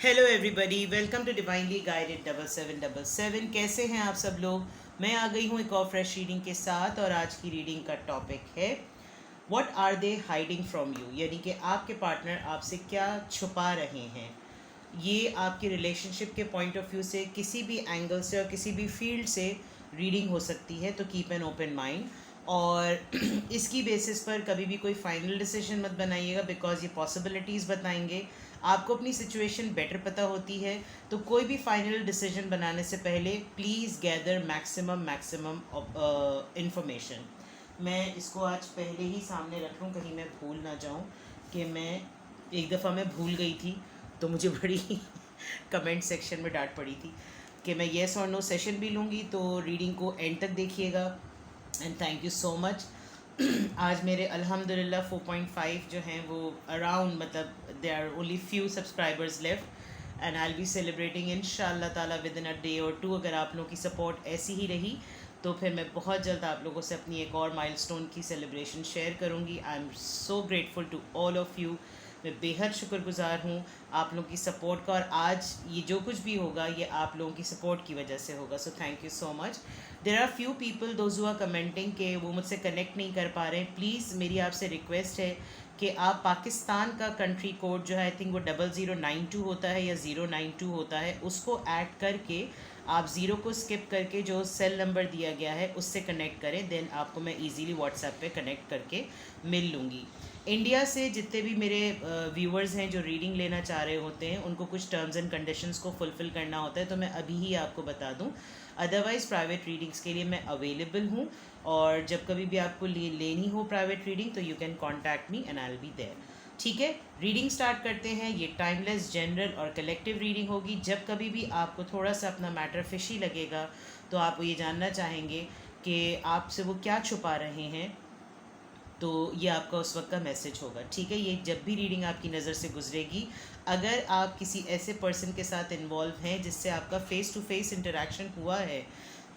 Hello everybody, welcome to divinely guided 7777। कैसे हैं आप सब लोग। मैं आ गई हूँ एक और फ्रेश रीडिंग के साथ और आज की रीडिंग का टॉपिक है what are they hiding from you, यानी कि आपके पार्टनर आपसे क्या छुपा रहे हैं। ये आपकी रिलेशनशिप के पॉइंट ऑफ व्यू से किसी भी एंगल से और किसी भी फील्ड से रीडिंग हो सकती है, तो कीप एन ओपन माइंड। और इसकी बेसिस पर कभी भी कोई फाइनल डिसीजन मत बनाइएगा, बिकॉज ये पॉसिबिलिटीज़ बताएंगे। आपको अपनी सिचुएशन बेटर पता होती है, तो कोई भी फाइनल डिसीजन बनाने से पहले प्लीज़ गैदर मैक्सिमम इंफॉर्मेशन। मैं इसको आज पहले ही सामने रख लूँ, कहीं मैं भूल ना जाऊँ कि मैं एक दफ़ा मैं भूल गई थी, तो मुझे बड़ी कमेंट सेक्शन में डांट पड़ी थी कि मैं येस और नो सेशन भी लूँगी। तो रीडिंग को एंड तक देखिएगा and thank you so much. आज मेरे अल्हम्दुलिल्लाह 4.5 जो हैं वो अराउंड, मतलब they are only few subscribers left and I will be celebrating इंशाल्लाह ताला within a day or two. अगर आप लोगों की सपोर्ट ऐसी ही रही तो फिर मैं बहुत जल्द आप लोगों से अपनी एक और माइलस्टोन की सेलिब्रेशन शेयर करूँगी। I am so grateful to all of you. मैं बेहद शुक्रगुजार हूँ आप लोगों की सपोर्ट का, और आज ये जो कुछ भी होगा ये आप लोगों की सपोर्ट की वजह से होगा। So thank you so much. There are few people those who are commenting कि वो मुझसे कनेक्ट नहीं कर पा रहे हैं। प्लीज़ मेरी आपसे रिक्वेस्ट है कि आप पाकिस्तान का कंट्री कोड जो है, आई थिंक वो 0092 होता है या 092 होता है, उसको ऐड करके आप ज़ीरो को स्किप करके जो सेल नंबर दिया गया है उससे कनेक्ट करें। देन आपको मैं इजीली व्हाट्सएप पे कनेक्ट करके मिल लूँगी। इंडिया से जितने भी मेरे व्यूअर्स हैं जो रीडिंग लेना चाह रहे होते हैं, उनको कुछ टर्म्स एंड कंडीशंस को फुलफ़िल करना होता है, तो मैं अभी ही आपको बता दूं। अदरवाइज़ प्राइवेट रीडिंग्स के लिए मैं अवेलेबल हूँ, और जब कभी भी आपको लेनी हो प्राइवेट रीडिंग तो you can contact me and I will be there. ठीक है, रीडिंग स्टार्ट करते हैं। ये टाइमलेस, जनरल और कलेक्टिव रीडिंग होगी। जब कभी भी आपको थोड़ा सा अपना मैटर फिशी लगेगा तो आप ये जानना चाहेंगे कि आपसे वो क्या छुपा रहे हैं, तो ये आपका उस वक्त का मैसेज होगा। ठीक है, ये जब भी रीडिंग आपकी नज़र से गुजरेगी, अगर आप किसी ऐसे पर्सन के साथ इन्वॉल्व हैं जिससे आपका फ़ेस टू फेस इंटरेक्शन हुआ है,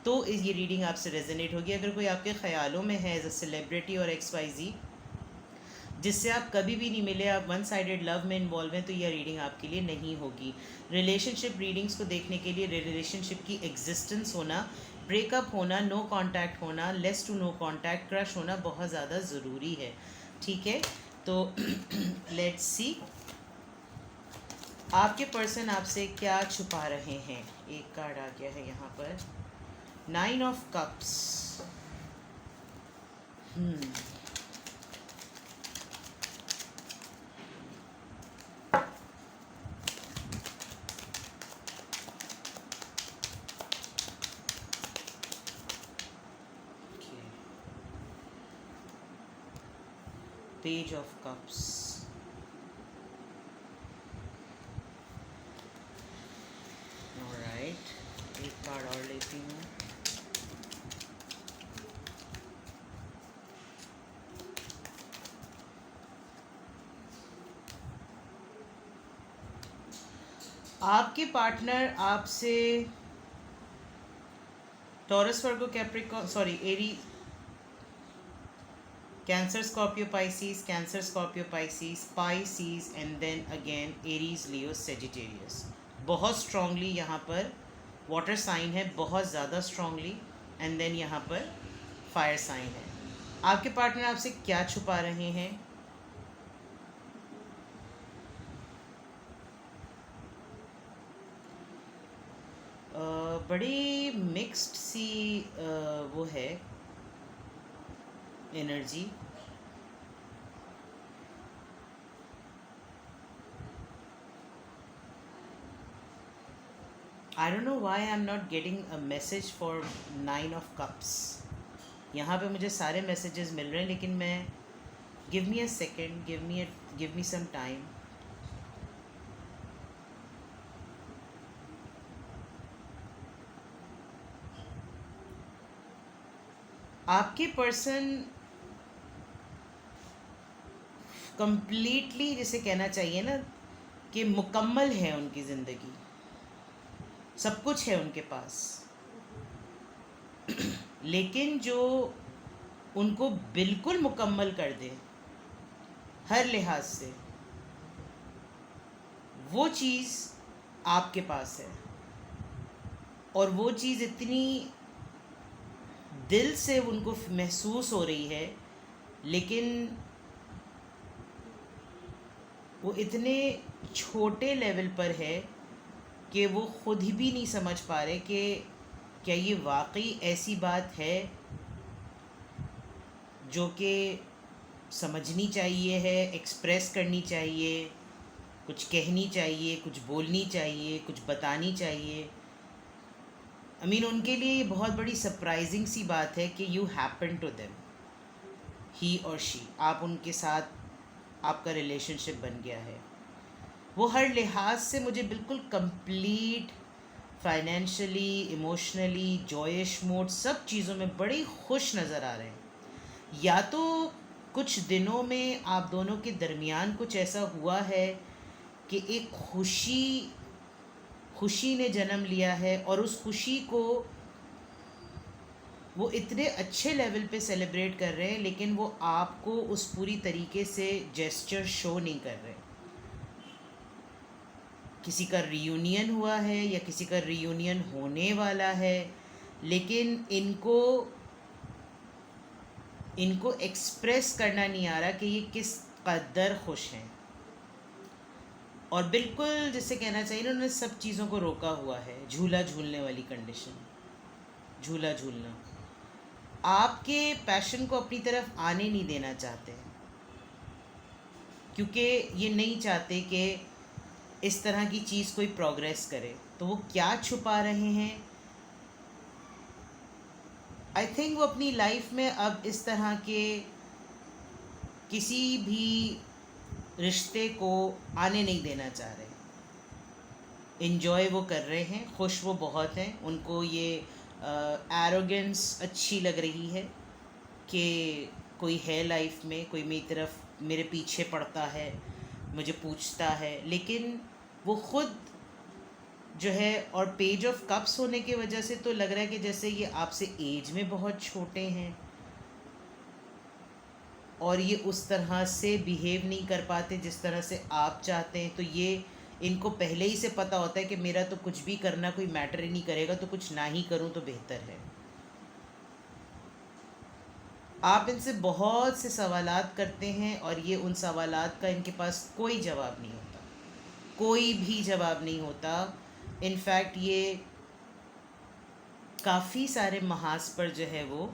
तो ये रीडिंग आपसे रेजोनेट होगी। अगर कोई आपके ख्यालों में है एज अ सेलिब्रिटी और XYZ जिससे आप कभी भी नहीं मिले, आप वन साइडेड लव में इन्वॉल्व हैं, तो यह रीडिंग आपके लिए नहीं होगी। रिलेशनशिप रीडिंग्स को देखने के लिए रिलेशनशिप की एग्जिस्टेंस होना, ब्रेकअप होना, नो कांटेक्ट होना, less to no contact, crush होना बहुत ज़्यादा ज़रूरी है। ठीक है, तो लेट्स सी आपके पर्सन आपसे क्या छुपा रहे हैं। एक कार्ड आ गया है यहाँ पर, 9 of cups. Page of cups. Alright, एक कार्ड और लेती हूँ। आपके पार्टनर आपसे Taurus, Virgo, Capricorn, sorry Aries, Cancer, Scorpio, Pisces, Cancer, Scorpio, Pisces, Pisces and then again Aries, Leo, Sagittarius. बहुत स्ट्रांगली यहाँ पर वाटर साइन है, बहुत ज़्यादा स्ट्रांगली, एंड देन यहाँ पर फायर साइन है। आपके पार्टनर आपसे क्या छुपा रहे हैं? बड़ी मिक्स्ड सी वो है energy. I don't know why I am not getting a message for 9 of cups. यहाँ पे मुझे सारे मैसेजेस मिल रहे हैं, लेकिन मैं, give me a second, give me some time. आपके पर्सन कंप्लीटली, जिसे कहना चाहिए ना कि मुकम्मल है उनकी ज़िंदगी, सब कुछ है उनके पास, लेकिन जो उनको बिल्कुल मुकम्मल कर दे हर लिहाज से, वो चीज़ आपके पास है, और वो चीज़ इतनी दिल से उनको महसूस हो रही है, लेकिन वो इतने छोटे लेवल पर है कि वो खुद ही भी नहीं समझ पा रहे कि क्या ये वाकई ऐसी बात है जो कि समझनी चाहिए है, एक्सप्रेस करनी चाहिए, कुछ कहनी चाहिए, कुछ बोलनी चाहिए, कुछ बतानी चाहिए। उनके लिए ये बहुत बड़ी सरप्राइजिंग सी बात है कि यू हैपन टू देम, ही और शी, आप उनके साथ आपका रिलेशनशिप बन गया है। वो हर लिहाज से मुझे बिल्कुल कंप्लीट, फाइनेंशियली, इमोशनली, जॉयश मोड, सब चीज़ों में बड़े खुश नज़र आ रहे हैं। या तो कुछ दिनों में आप दोनों के दरमियान कुछ ऐसा हुआ है कि एक खुशी ने जन्म लिया है, और उस खुशी को वो इतने अच्छे लेवल पे सेलिब्रेट कर रहे हैं, लेकिन वो आपको उस पूरी तरीके से जेस्चर शो नहीं कर रहे। किसी का रियूनियन हुआ है या किसी का रियूनियन होने वाला है, लेकिन इनको एक्सप्रेस करना नहीं आ रहा कि ये किस कदर खुश हैं। और बिल्कुल जिसे कहना चाहिए ना, उन्होंने सब चीज़ों को रोका हुआ है। झूला झूलने वाली कंडीशन, झूला झूलना, आपके पैशन को अपनी तरफ आने नहीं देना चाहते, क्योंकि ये नहीं चाहते कि इस तरह की चीज़ कोई प्रोग्रेस करे। तो वो क्या छुपा रहे हैं? आई थिंक वो अपनी लाइफ में अब इस तरह के किसी भी रिश्ते को आने नहीं देना चाह रहे। इन्जॉय वो कर रहे हैं, खुश वो बहुत हैं। उनको ये एरोगेंस अच्छी लग रही है कि कोई है लाइफ में, कोई मेरी तरफ, मेरे पीछे पड़ता है, मुझे पूछता है, लेकिन वो खुद जो है, और पेज ऑफ कप्स होने की वजह से तो लग रहा है कि जैसे ये आपसे एज में बहुत छोटे हैं, और ये उस तरह से बिहेव नहीं कर पाते जिस तरह से आप चाहते हैं। तो ये इनको पहले ही से पता होता है कि मेरा तो कुछ भी करना कोई मैटर ही नहीं करेगा, तो कुछ ना ही करूं तो बेहतर है। आप इनसे बहुत से सवालात करते हैं, और ये उन सवालात का इनके पास कोई जवाब नहीं होता, कोई भी जवाब नहीं होता। इनफैक्ट ये काफ़ी सारे महाज पर जो है वो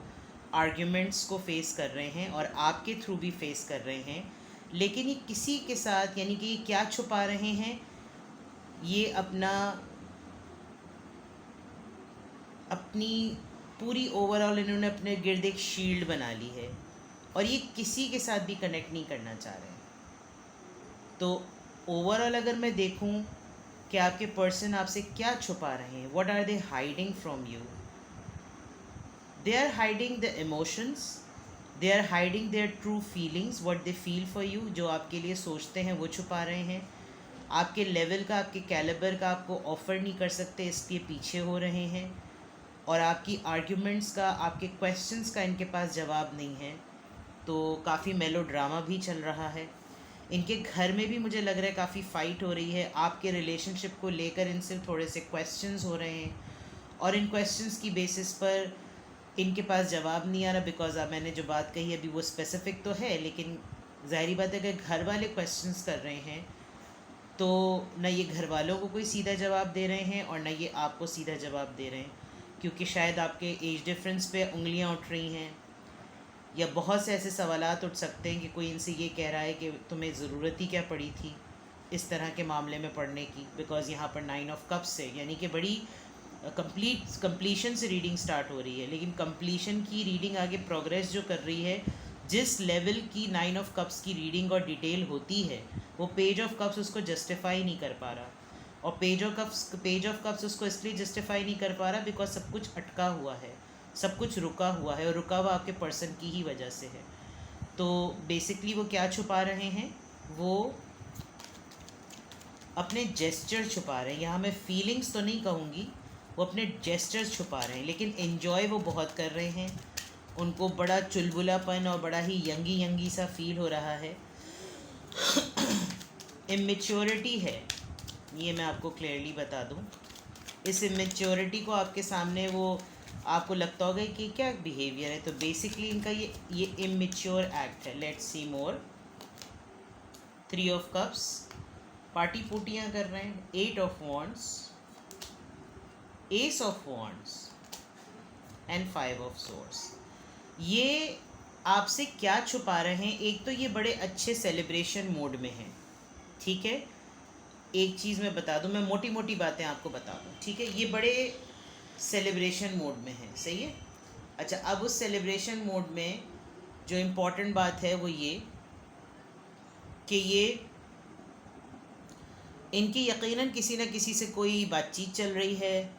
आर्ग्यूमेंट्स को फेस कर रहे हैं, और आपके थ्रू भी फेस कर रहे हैं। लेकिन ये किसी के साथ, यानी कि ये क्या छुपा रहे हैं, ये अपनी पूरी ओवरऑल इन्होंने अपने गिर्द एक शील्ड बना ली है, और ये किसी के साथ भी कनेक्ट नहीं करना चाह रहे। तो ओवरऑल अगर मैं देखूं कि आपके पर्सन आपसे क्या छुपा रहे हैं, what are they hiding from you? They are hiding the emotions, they are hiding their true feelings, what they feel for you। जो आपके लिए सोचते हैं वो छुपा रहे हैं। आपके लेवल का, आपके कैलिबर का आपको ऑफ़र नहीं कर सकते, इसलिए पीछे हो रहे हैं। और आपकी आर्ग्यूमेंट्स का, आपके क्वेश्चंस का इनके पास जवाब नहीं है। तो काफ़ी मेलो ड्रामा भी चल रहा है। इनके घर में भी मुझे लग रहा है काफ़ी फ़ाइट हो रही है। आपके रिलेशनशिप को लेकर इनसे थोड़े से क्वेश्चंस हो रहे हैं, और इन क्वेश्चंस की बेसिस पर इनके पास जवाब नहीं आ रहा। बिकॉज अब मैंने जो बात कही अभी वो स्पेसिफिक तो है, लेकिन ज़ाहिरी बात है कि घर वाले क्वेश्चंस कर रहे हैं, तो न ये घर वालों को कोई सीधा जवाब दे रहे हैं, और न ये आपको सीधा जवाब दे रहे हैं, क्योंकि शायद आपके एज डिफरेंस पे उंगलियां उठ रही हैं, या बहुत से ऐसे सवालात उठ सकते हैं कि कोई इनसे ये कह रहा है कि तुम्हें ज़रूरत ही क्या पड़ी थी इस तरह के मामले में पढ़ने की। बिकॉज़ यहाँ पर 9 ऑफ कप्स है, यानी कि बड़ी कंप्लीशन से रीडिंग स्टार्ट हो रही है, लेकिन कंप्लीशन की रीडिंग आगे प्रोग्रेस जो कर रही है, जिस लेवल की 9 ऑफ कप्स की रीडिंग और डिटेल होती है, वो पेज ऑफ कप्स उसको जस्टिफाई नहीं कर पा रहा। और पेज ऑफ कप्स उसको इसलिए जस्टिफाई नहीं कर पा रहा बिकॉज सब कुछ अटका हुआ है, सब कुछ रुका हुआ है, और रुका हुआ आपके पर्सन की ही वजह से है। तो बेसिकली वो क्या छुपा रहे हैं, वो अपने जेस्चर छुपा रहे हैं। यहाँ मैं फीलिंग्स तो नहीं कहूँगी, वो अपने जेस्चर्स छुपा रहे हैं, लेकिन एन्जॉय वो बहुत कर रहे हैं। उनको बड़ा चुलबुलापन और बड़ा ही यंगी सा फील हो रहा है। इमेच्योरिटी है, ये मैं आपको क्लियरली बता दूं। इस इमेच्योरिटी को आपके सामने वो आपको लगता होगा कि क्या बिहेवियर है, तो बेसिकली इनका ये इमेच्योर एक्ट है। Let's see more. 3 of cups, party पुटियाँ कर रहे हैं। 8 of wands, ace of wands and 5 of swords. ये आपसे क्या छुपा रहे हैं? एक तो ये बड़े अच्छे सेलिब्रेशन मोड में हैं, ठीक है। एक चीज़ मैं बता दूं, मैं मोटी मोटी बातें आपको बता दूं, ठीक है। ये बड़े सेलिब्रेशन मोड में हैं, सही है। अच्छा, अब उस सेलिब्रेशन मोड में जो इम्पोर्टेंट बात है वो ये कि ये इनकी यकीनन किसी न किसी से कोई बातचीत चल रही है,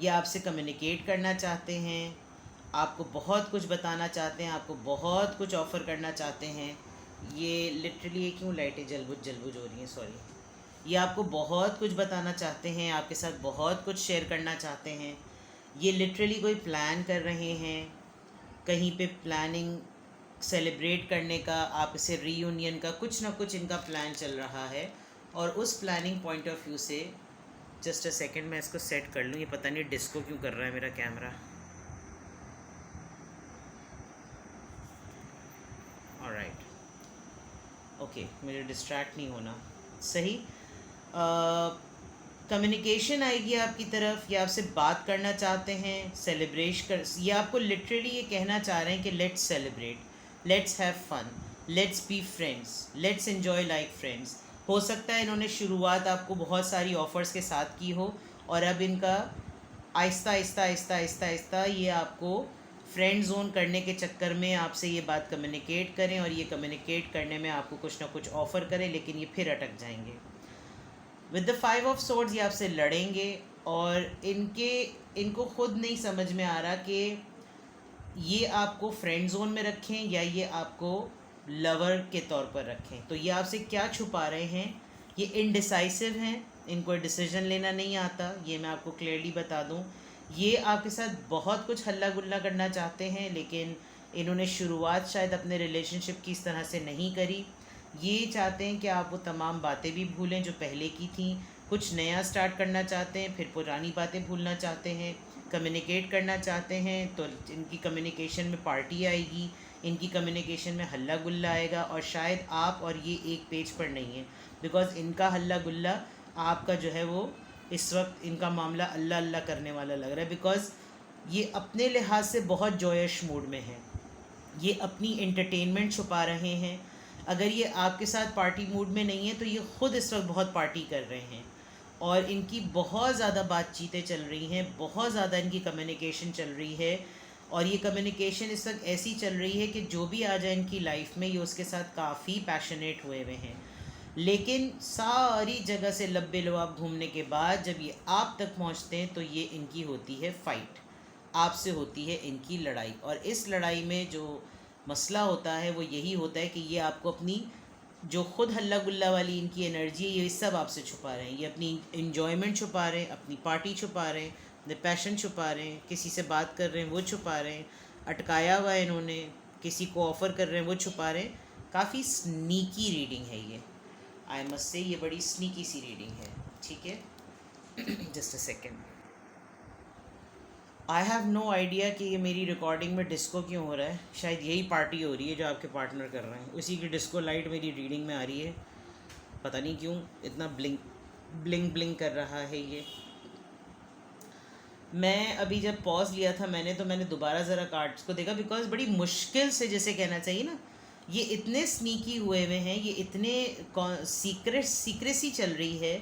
या आपसे कम्युनिकेट करना चाहते हैं, आपको बहुत कुछ बताना चाहते हैं, आपको बहुत कुछ ऑफ़र करना चाहते हैं। ये लिटरली ये क्यों लाइटें जलबुझ हो रही हैं, सॉरी। ये आपको बहुत कुछ बताना चाहते हैं, आपके साथ बहुत कुछ शेयर करना चाहते हैं। ये लिटरली कोई प्लान कर रहे हैं, कहीं पे प्लानिंग सेलिब्रेट करने का, आपसे रीयूनियन का, कुछ ना कुछ इनका प्लान चल रहा है। और उस प्लानिंग पॉइंट ऑफ व्यू से, जस्ट अ सेकेंड मैं इसको सेट कर लूँ। ये पता नहीं डिस्को क्यों कर रहा है मेरा कैमरा। ऑलराइट, ओके, मुझे डिस्ट्रैक्ट नहीं होना, सही। कम्युनिकेशन आएगी आपकी तरफ, ये आपसे बात करना चाहते हैं, सेलिब्रेट कर, ये आपको लिटरली ये कहना चाह रहे हैं कि let's celebrate, let's have fun, let's be friends, let's enjoy like friends. हो सकता है इन्होंने शुरुआत आपको बहुत सारी ऑफ़र्स के साथ की हो, और अब इनका आहिस्ता आहिस्ता आहिस्ता आहिस्ता आहिस्ता ये आपको फ्रेंड जोन करने के चक्कर में आपसे ये बात कम्युनिकेट करें, और ये कम्युनिकेट करने में आपको कुछ ना कुछ ऑफ़र करें, लेकिन ये फिर अटक जाएंगे। विद द 5 ऑफ सोर्ड्स ये आपसे लड़ेंगे, और इनको खुद नहीं समझ में आ रहा कि ये आपको फ्रेंड जोन में रखें या ये आपको लवर के तौर पर रखें। तो ये आपसे क्या छुपा रहे हैं? ये इनडिसाइसिव हैं, इनको डिसीजन लेना नहीं आता, ये मैं आपको क्लियरली बता दूं। ये आपके साथ बहुत कुछ हल्ला गुल्ला करना चाहते हैं, लेकिन इन्होंने शुरुआत शायद अपने रिलेशनशिप की इस तरह से नहीं करी। ये चाहते हैं कि आप वो तमाम बातें भी भूलें जो पहले की थी, कुछ नया स्टार्ट करना चाहते हैं, फिर पुरानी बातें भूलना चाहते हैं, कम्युनिकेट करना चाहते हैं। तो इनकी कम्युनिकेशन में पार्टी आएगी, इनकी कम्युनिकेशन में हल्ला गुल्ला आएगा, और शायद आप और ये एक पेज पर नहीं है, बिकॉज़ इनका हल्ला गुल्ला आपका जो है वो इस वक्त इनका मामला अल्लाह अल्लाह करने वाला लग रहा है, बिकॉज़ ये अपने लिहाज से बहुत जॉयश मूड में है। ये अपनी एंटरटेनमेंट छुपा रहे हैं। अगर ये आपके साथ पार्टी मूड में नहीं है, तो ये ख़ुद इस वक्त बहुत पार्टी कर रहे हैं, और इनकी बहुत ज़्यादा बातचीतें चल रही हैं, बहुत ज़्यादा इनकी कम्युनिकेशन चल रही है। और ये कम्युनिकेशन इस वक्त ऐसी चल रही है कि जो भी आ जाए इनकी लाइफ में, ये उसके साथ काफ़ी पैशनेट हुए हैं। लेकिन सारी जगह से लब्बे लुआब घूमने के बाद जब ये आप तक पहुंचते हैं, तो ये इनकी होती है फ़ाइट, आपसे होती है इनकी लड़ाई। और इस लड़ाई में जो मसला होता है वो यही होता है कि ये आपको अपनी जो ख़ुद हल्ला गुल्ला वाली इनकी एनर्जी है, ये सब आपसे छुपा रहे हैं। ये अपनी इन्जॉयमेंट छुपा रहे हैं, अपनी पार्टी छुपा रहे हैं, अपने पैशन छुपा रहे हैं, किसी से बात कर रहे हैं वो छुपा रहे हैं, अटकाया हुआ है इन्होंने, किसी को ऑफ़र कर रहे हैं वो छुपा रहे हैं। काफ़ी स्नीकी रीडिंग है ये, आई मस्ट से, ये बड़ी स्नीकी सी रीडिंग है, ठीक है। Just a second. I have no idea कि ये मेरी रिकॉर्डिंग में डिस्को क्यों हो रहा है। शायद यही पार्टी हो रही है जो आपके पार्टनर कर रहे हैं, उसी की डिस्को लाइट मेरी रीडिंग में आ रही है। पता नहीं क्यों इतना ब्लिंक ब्लिंक कर रहा है ये। मैं अभी जब पॉज लिया था मैंने दोबारा ज़रा कार्ड्स को देखा, बिकॉज बड़ी मुश्किल से, जैसे कहना चाहिए ना, ये इतने स्नीकी हुए हैं, ये इतने सीक्रेसी चल रही है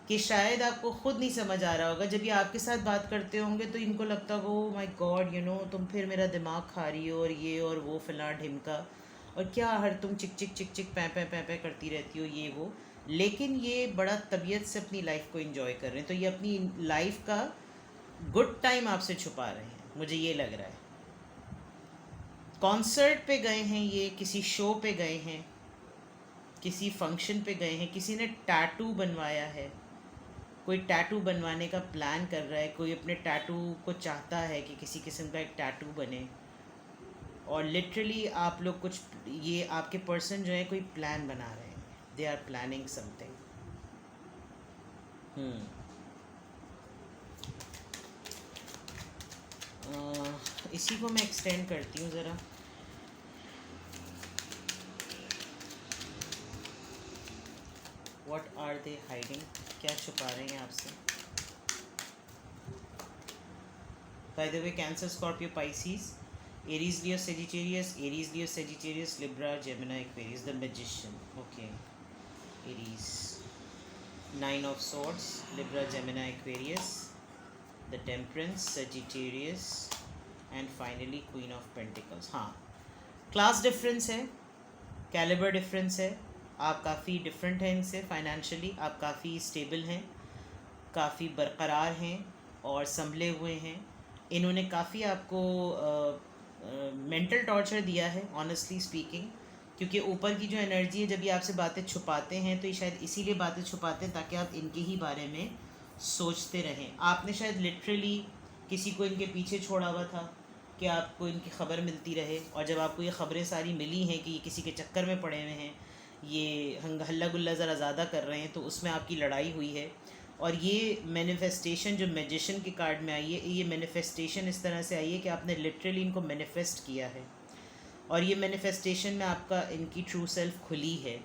कि शायद आपको ख़ुद नहीं समझ आ रहा होगा। जब ये आपके साथ बात करते होंगे तो इनको लगता होगा, oh my God, you know, तुम फिर मेरा दिमाग खा रही हो, और ये और वो फलां ढिमका, और क्या हर तुम चिक चिक चिक चिक पै करती रहती हो, ये वो। लेकिन ये बड़ा तबीयत से अपनी लाइफ को एंजॉय कर रहे हैं। तो ये अपनी लाइफ का गुड टाइम आपसे छुपा रहे हैं, मुझे ये लग रहा है। कॉन्सर्ट पे गए हैं ये, किसी शो पे गए हैं, किसी फंक्शन पे गए हैं, किसी ने टैटू बनवाया है, कोई टैटू बनवाने का प्लान कर रहा है, कोई अपने टैटू को चाहता है कि किसी किस्म का एक टैटू बने। और लिटरली आप लोग कुछ, ये आपके पर्सन जो है कोई प्लान बना रहे हैं, दे आर प्लानिंग समथिंग। हम्म इसी को मैं एक्सटेंड करती हूँ ज़रा। व्हाट आर दे हाइडिंग, क्या छुपा रहे हैं आपसे? By the way, cancer, Scorpio, Pisces, Aries, Leo, Sagittarius, Aries, Leo, Sagittarius, Libra, Gemini, Aquarius, the magician. Okay, Aries, nine of swords, Libra, Gemini, Aquarius, the temperance, Sagittarius and finally queen of pentacles. हाँ, class difference है, calibre difference है, आप काफ़ी different हैं इनसे। Financially आप काफ़ी stable हैं, काफ़ी बरकरार हैं और संभले हुए हैं। इन्होंने काफ़ी आपको मेंटल टॉर्चर दिया है ऑनेस्टली स्पीकिंग, क्योंकि ऊपर की जो एनर्जी है, जब ये आपसे बातें छुपाते हैं तो ये शायद इसीलिए बातें छुपाते हैं ताकि आप इनके ही बारे में सोचते रहें। आपने शायद लिटरली किसी को इनके पीछे छोड़ा हुआ था कि आपको इनकी ख़बर मिलती रहे, और जब आपको ये ख़बरें सारी मिली हैं कि ये किसी के चक्कर में पड़े हुए हैं, ये हल्ला गुल्ला ज़रा ज़्यादा कर रहे हैं, तो उसमें आपकी लड़ाई हुई है। और ये मैनिफेस्टेशन जो मैजिशियन के कार्ड में आई है, ये मैनिफेस्टेशन इस तरह से आई है कि आपने लिटरली इनको मैनिफेस्ट किया है, और ये मैनिफेस्टेशन में आपका इनकी ट्रू सेल्फ खुली है।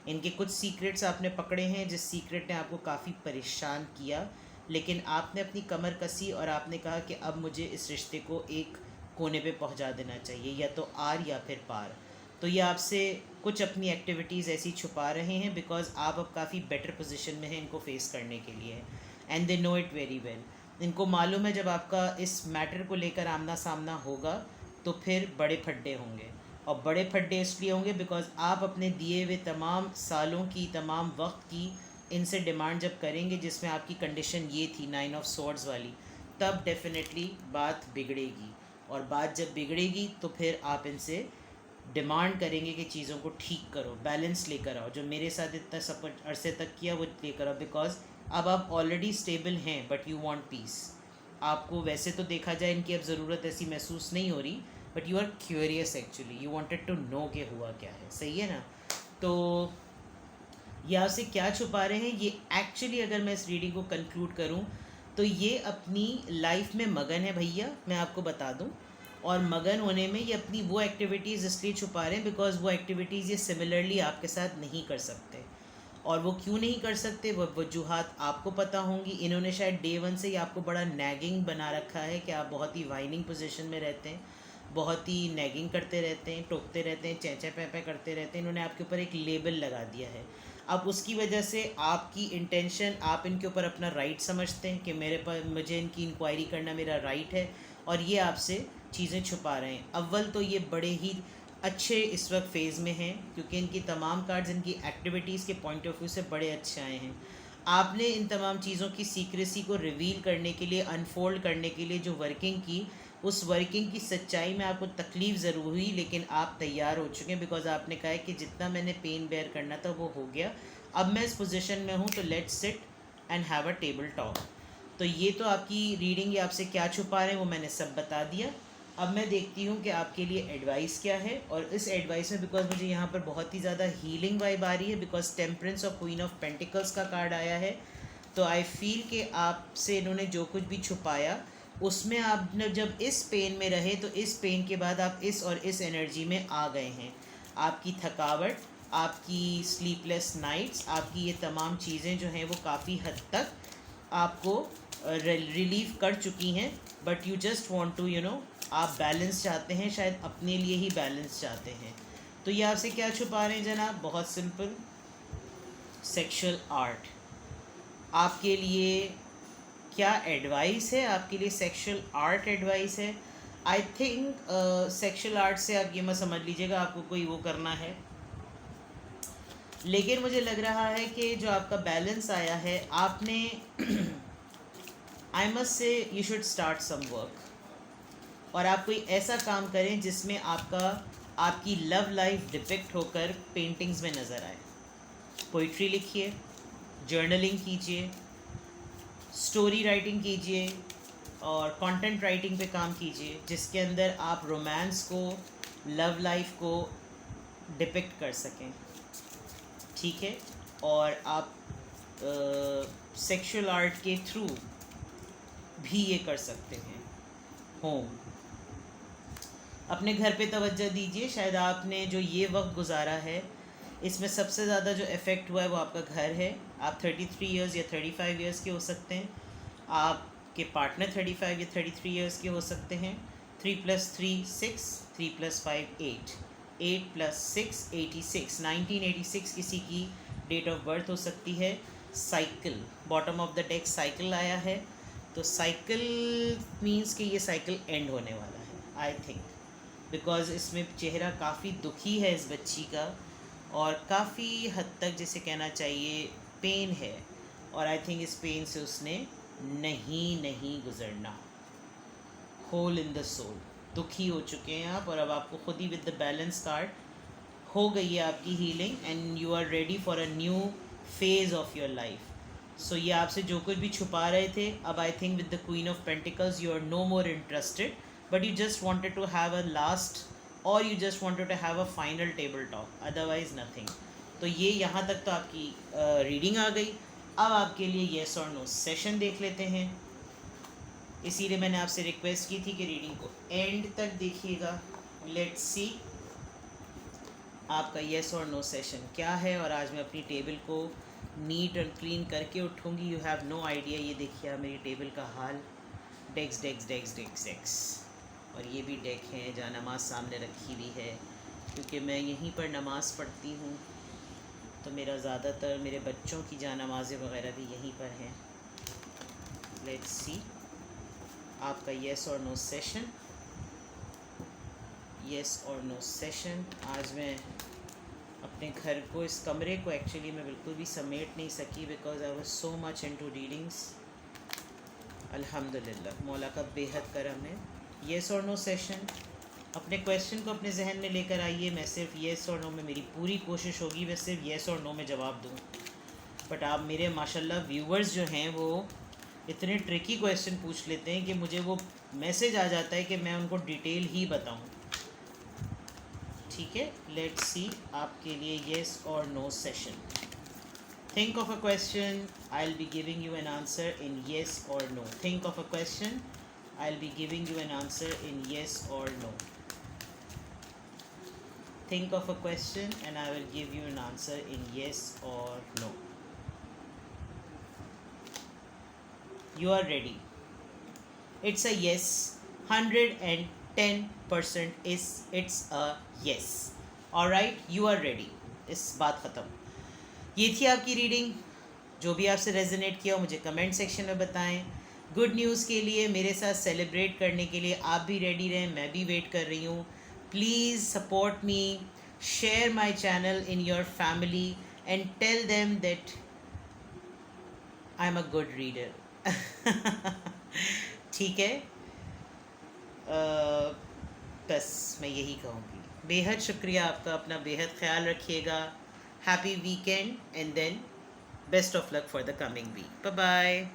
इनके कुछ सीक्रेट्स आपने पकड़े हैं जिस सीक्रेट ने आपको काफ़ी परेशान किया, लेकिन आपने अपनी कमर कसी और आपने कहा कि अब मुझे इस रिश्ते को एक कोने पे पहुंचा देना चाहिए, या तो आर या फिर पार। तो ये आपसे कुछ अपनी एक्टिविटीज़ ऐसी छुपा रहे हैं बिकॉज आप अब काफ़ी बेटर पोजीशन में हैं इनको फेस करने के लिए, and they know it very well. इनको मालूम है जब आपका इस मैटर को लेकर आमना सामना होगा तो फिर बड़े फड्डे होंगे, और बड़े फड्डे इसलिए होंगे बिकॉज आप अपने दिए हुए तमाम सालों की, तमाम वक्त की इनसे डिमांड जब करेंगे, जिसमें आपकी कंडीशन ये थी 9 ऑफ स्वॉर्ड्स वाली, तब डेफिनेटली बात बिगड़ेगी। और बात जब बिगड़ेगी तो फिर आप इनसे डिमांड करेंगे कि चीज़ों को ठीक करो, बैलेंस लेकर आओ, जो मेरे साथ इतना सब अरसे तक किया वो लेकर आओ, बिकॉज अब आप ऑलरेडी स्टेबल हैं बट यू वांट पीस। आपको वैसे तो देखा जाए इनकी अब ज़रूरत ऐसी महसूस नहीं हो रही, but you are curious actually, you wanted to know कि हुआ क्या है। सही है ना? तो ये आपसे क्या छुपा रहे हैं, ये एक्चुअली अगर मैं इस रीडिंग को कंक्लूड करूं तो ये अपनी लाइफ में मगन है भैया, मैं आपको बता दूं। और मगन होने में ये अपनी वो एक्टिविटीज़ इसलिए छुपा रहे हैं बिकॉज वो एक्टिविटीज़ ये सिमिलरली आपके साथ नहीं कर सकते। और वो क्यों नहीं कर सकते, वो वजूहात आपको पता होंगी। इन्होंने शायद डे वन से ही आपको बड़ा नैगिंग बना रखा है कि आप बहुत ही वाइनिंग पोजीशन में रहते हैं, बहुत ही नैगिंग करते रहते हैं, टोकते रहते हैं, चैं चैं पैं करते रहते हैं। इन्होंने आपके ऊपर एक लेबल लगा दिया है। अब उसकी वजह से आपकी इंटेंशन, आप इनके ऊपर अपना राइट समझते हैं कि मेरे पास, मुझे इनकी इंक्वायरी करना मेरा राइट है, और ये आपसे चीज़ें छुपा रहे हैं। अव्वल तो ये बड़े ही अच्छे इस वक्त फ़ेज़ में हैं क्योंकि इनकी तमाम कार्ड्स इनकी एक्टिविटीज़ के पॉइंट ऑफ व्यू से बड़े अच्छे आए हैं। आपने इन तमाम चीज़ों की सीक्रेसी को रिवील करने के लिए, अनफोल्ड करने के लिए जो वर्किंग की, उस वर्किंग की सच्चाई में आपको तकलीफ़ ज़रूर हुई, लेकिन आप तैयार हो चुके हैं बिकॉज आपने कहा है कि जितना मैंने पेन बेयर करना था वो हो गया, अब मैं इस पोजीशन में हूँ, तो let's sit and have a table talk. तो ये तो आपकी रीडिंग, ये आपसे क्या छुपा रहे हैं वो मैंने सब बता दिया। अब मैं देखती हूँ कि आपके लिए एडवाइस क्या है, और इस एडवाइस में बिकॉज मुझे यहाँ पर बहुत ही ज़्यादा हीलिंग वाइब आ रही है, बिकॉज टेम्परेंस और क्वीन ऑफ पेंटिकल्स का कार्ड आया है, तो आई फील कि आपसे इन्होंने जो कुछ भी छुपाया उसमें आपने जब इस पेन में रहे तो इस पेन के बाद आप इस और इस एनर्जी में आ गए हैं। आपकी थकावट, आपकी स्लीपलेस नाइट्स, आपकी ये तमाम चीज़ें जो हैं वो काफ़ी हद तक आपको रिलीव कर चुकी हैं, but you just want to आप बैलेंस चाहते हैं, शायद अपने लिए ही बैलेंस चाहते हैं। तो ये आपसे क्या छुपा रहे हैं जनाब? बहुत सिंपल, सेक्सुअल आर्ट। आपके लिए क्या एडवाइस है? आपके लिए सेक्सुअल आर्ट एडवाइस है। आई थिंक सेक्सुअल आर्ट से आप ये मत समझ लीजिएगा आपको कोई वो करना है, लेकिन मुझे लग रहा है कि जो आपका बैलेंस आया है, आपने I must say you should start some work, और आप कोई ऐसा काम करें जिसमें आपकी लव लाइफ डिपिक्ट होकर पेंटिंग्स में नज़र आए। पोइट्री लिखिए, जर्नलिंग कीजिए, स्टोरी राइटिंग कीजिए, और कंटेंट राइटिंग पे काम कीजिए जिसके अंदर आप रोमांस को, लव लाइफ को डिपिक्ट कर सकें। ठीक है? और आप सेक्सुअल आर्ट के थ्रू भी ये कर सकते हैं। होम, अपने घर पे तवज्जो दीजिए। शायद आपने जो ये वक्त गुजारा है इसमें सबसे ज़्यादा जो इफ़ेक्ट हुआ है वो आपका घर है। आप 33 इयर्स या 35 इयर्स के हो सकते हैं, आपके पार्टनर 35 या 33 इयर्स के हो सकते हैं। 3 + 3 6, 3 + 5 8, 8 + 6 86, 1986 किसी की डेट ऑफ बर्थ हो सकती है। Cycle, bottom of the deck cycle आया है, तो साइकिल मीन्स कि ये साइकिल एंड होने वाला है आई थिंक, बिकॉज़ इसमें चेहरा काफ़ी दुखी है इस बच्ची का, और काफ़ी हद तक जिसे कहना चाहिए पेन है, और आई थिंक इस पेन से उसने नहीं गुजरना। होल इन द सोल, दुखी हो चुके हैं आप, और अब आपको खुद ही विद द बैलेंस कार्ड हो गई है आपकी healing, and you are ready for a new phase of your life. So ये आपसे जो कुछ भी छुपा रहे थे, अब I think with the queen of pentacles you are no more interested, but you just wanted to have a last, और you just wanted to have a final table talk, otherwise nothing. तो ये यहाँ तक तो आपकी reading आ गई। अब आपके लिए येस और नो सेशन देख लेते हैं। इसीलिए मैंने आपसे रिक्वेस्ट की थी कि रीडिंग को एंड तक देखिएगा। लेट्स सी आपका येस और नो सेशन क्या है। और आज मैं अपनी टेबल को नीट और क्लीन करके उठूँगी। यू हैव नो आइडिया, ये देखिए आप मेरी टेबल का हाल, डेक्स डेक्स डेक्स डेक्स डेक्स, और ये भी डेक है जहाँ नमाज सामने रखी हुई है, क्योंकि मैं यहीं पर नमाज़ पढ़ती हूँ, तो मेरा ज़्यादातर मेरे बच्चों की जहाँ नमाज़ें वगैरह भी यहीं पर हैं। लेट्स सी आपका येस और नो सेशन। येस और नो सेशन। आज मैं अपने घर को, इस कमरे को एक्चुअली मैं बिल्कुल भी समेट नहीं सकी, because I was so much into readings. अल्हम्दुलिल्लाह, मौला का बेहद करम है। येस और नो सेशन, अपने क्वेश्चन को अपने जहन में लेकर आइए। मैं सिर्फ येस और नो में, मेरी पूरी कोशिश होगी मैं सिर्फ येस और नो में जवाब दूँ, बट आप मेरे माशाल्लाह व्यूवर्स जो हैं वो इतने ट्रिकी क्वेश्चन पूछ लेते हैं कि मुझे वो मैसेज आ जाता है कि मैं उनको डिटेल ही बताऊं। ठीक है, लेट्स सी आपके लिए येस और no session. Think of a question, I will be giving you an answer in yes और no. Think of a question, I will be giving you an answer in yes और no. Think of a question and I will give you an answer in yes or no. You are ready. It's a yes. 110% is it's a yes. Alright, you are ready. इस बात ख़त्म। ये थी आपकी reading. जो भी आपसे resonate किया मुझे कमेंट सेक्शन में बताएं। गुड न्यूज़ के लिए, मेरे साथ सेलिब्रेट करने के लिए आप भी रेडी रहें, मैं भी वेट कर रही हूँ। Please support me, share my channel in your family and tell them that I'm a good reader. ठीक है, बस मैं यही कहूँगी। बेहद शुक्रिया आपका, अपना बेहद ख्याल रखिएगा। Happy weekend and then best of luck for the coming week. Bye bye.